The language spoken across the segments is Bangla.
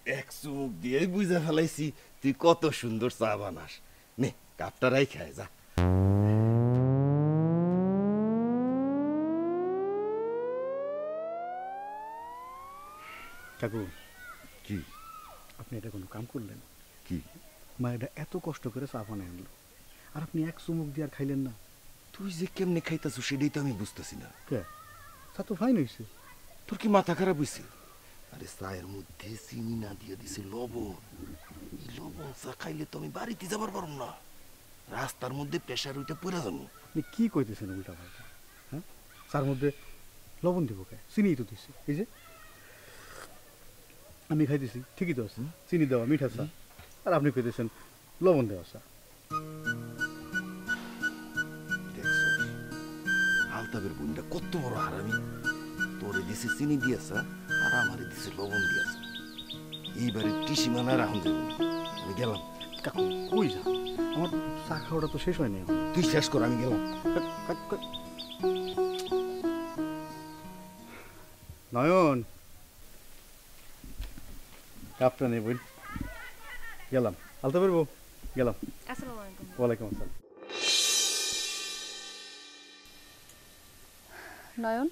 এক চুমুক দিয়ে বুঝে ফেলাইছি তুই কত সুন্দর চা বানাস। নে কাপটা রাই খায় যা। কাকু কি আপনি এটা কোনো কাম করলেন? কি মায়েরা এত কষ্ট করে চা বানায় আনলো, আর আপনি এক চুমুক দিয়ে আর খাইলেন না? তুই যে কেমনে খাইতাছ সেটাই তো আমি বুঝতেছি না। কে চা তো ফাইন হয়েছে। তোর কি মাথা খারাপ হয়েছে? আরে চায়ের মধ্যে চিনি না দিয়ে দিছে লবণ। এই লবণ চা খাইলে তো আমি বাড়িতে যাবার পারব না, রাস্তার মধ্যে প্রেসার উঠে পড়ে যাবো। আপনি কি কইতেছেন উল্টা পাল্টা? হ্যাঁ, চার মধ্যে লবণ দিব কে? চিনি তো দিচ্ছে। এই যে আমি খাইতেছি ঠিকই তো আছে, চিনি দেওয়া মিঠা চা, আর আপনি কইতেছেন লবণ দেওয়া চা। আলতাফের বোনটা কত বড় হারামি। তোরে দিছে চিনি দিয়েছে আর আমারে দিছে লবণ দিয়েছে। এইবারে টিসি মানায় রাখুন যাবো। আমি গেলাম। কাকু কই যা? আমার চা খাওয়াটা তো শেষ হয়নি। তুই শেষ কর, আমি গেলাম। নয়ন কাপটা নেবেন। গেলাম। আলতাফের বউ গেলাম। আসসালামু আলাইকুম। ওয়ালাইকুম আসসালাম। নয়ন,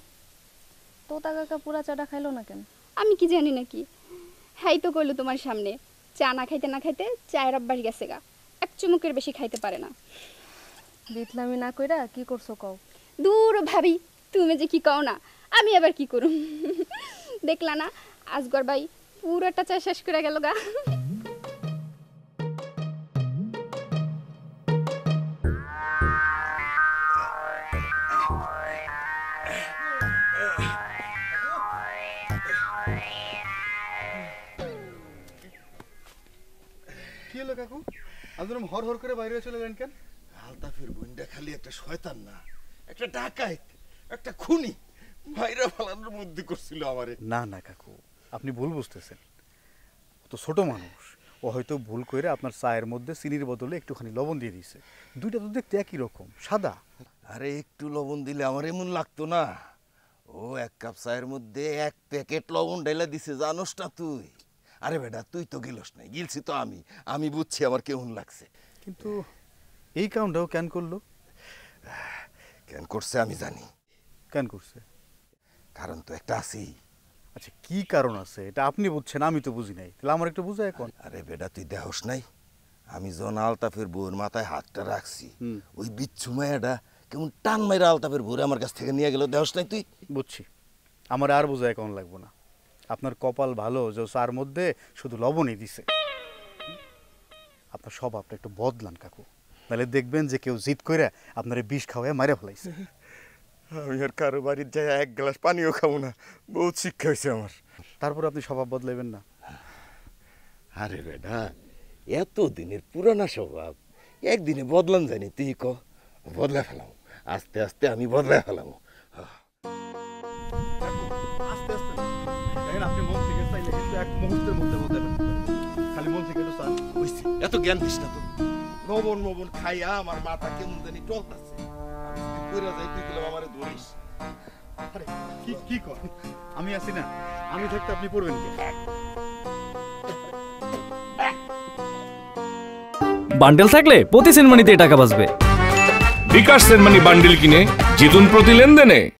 তোতা কাকা পুরা চাটা খাইলো না কেন? আমি কি জানি নাকি? হ্যাঁ তো কইলো তোমার সামনে চা না খাইতে না খাইতে চায়ের অভ্যাস গেছে গা, এক চুমুকের বেশি খাইতে পারে না। বিতলামি না কইরা কি করছো কও? দূর ভাবি, তুমি যে কি কও না, আমি আবার কি করুম? দেখলা না আজগর ভাই পুরোটা চা শেষ করে গেল গা। কি হলো কাকু? আপনারা হর হর করে বাইরে চলে গেলেন কেন? আলতাফের বোনটা খালি একটা শয়তান না, একটা ডাকাইত, একটা খুনি। ভাইরা ফালানোর মধ্যে করছিল আমারে। না না কাকু, আপনি ভুল বুঝতেছেন। ও তো ছোট মানুষ, ও হয়তো ভুল করে আপনার চায়ের মধ্যে চিনির বদলে একটুখানি লবণ দিয়ে দিয়েছে। দুইটা তো দেখতে একই রকম, সাদা। আরে একটু লবণ দিলে আমার এমন লাগতো না। ও এক কাপ চায়ের মধ্যে এক প্যাকেট লবণ ঢেলে দিছে, জানোস না তুই? আরে বেটা তুই তো গেলস নাই, গিলছি তো আমি বুঝছি আমার কেমন লাগছে। কিন্তু এই কাউন্টটাও কেন করলো? কেন করছে আমি জানি। কেন করছে? কারণ তো একটা আছেই। আচ্ছা কি কারণ আছে এটা আপনি বুঝছেন, আমি তো বুঝি নাই। তাহলে আমার একটু বুঝায় এখন। আরে বেটা তুই দেহস নাই, আমি যখন আলতাফের বউর মাথায় হাতটা রাখছি, ওই বিচ্ছু মায়াটা কেমন টান মাইরা আলতাফের বউরে আমার কাছ থেকে নিয়ে গেল, দেহস নাই তুই? বুঝছি, আমার আর বোঝায় কেমন লাগবো না। আপনার কপাল ভালো যে চার মধ্যে শুধু লবণই দিছে। আপনার স্বভাবটা একটু বদলান কাকু, তাহলে দেখবেন যে কেউ জিদ করে আপনার বিষ খাওয়ায় মারে ফেলাইছে। আমি আর কারো বাড়ির যাই এক গ্লাস পানিও খাবো না, বহুত শিক্ষা হয়েছে আমার। তারপর আপনি স্বভাব বদলাইবেন না। আরে বেটা এত দিনের পুরানা স্বভাব একদিনে বদলান জানি? তুই ক বদলা ফেলাম, আস্তে আস্তে আমি বদলা ফেলাম। আস্তে আস্তে দেখেন, আপনি মন থেকে চাইলে কিন্তু এক মুহূর্তের মধ্যে বদলাবেন। খালি মন থেকে তো চান। এত জ্ঞান দিস না তো। লবণ মবন খাইয়া আমার মাথা কেমন জানি চলতেছে। যাই তুই দিলাম আমারে ধরিস। আরে কি কি কর, আমি আছি না? আমি থাকতে আপনি পড়বেন কি? বান্ডেল থাকলে প্রতি সেনমানিতে টাকা বাঁচবে। বিকাশ সেনমানি বান্ডেল কিনে জিতুন প্রতি লেনদেনে।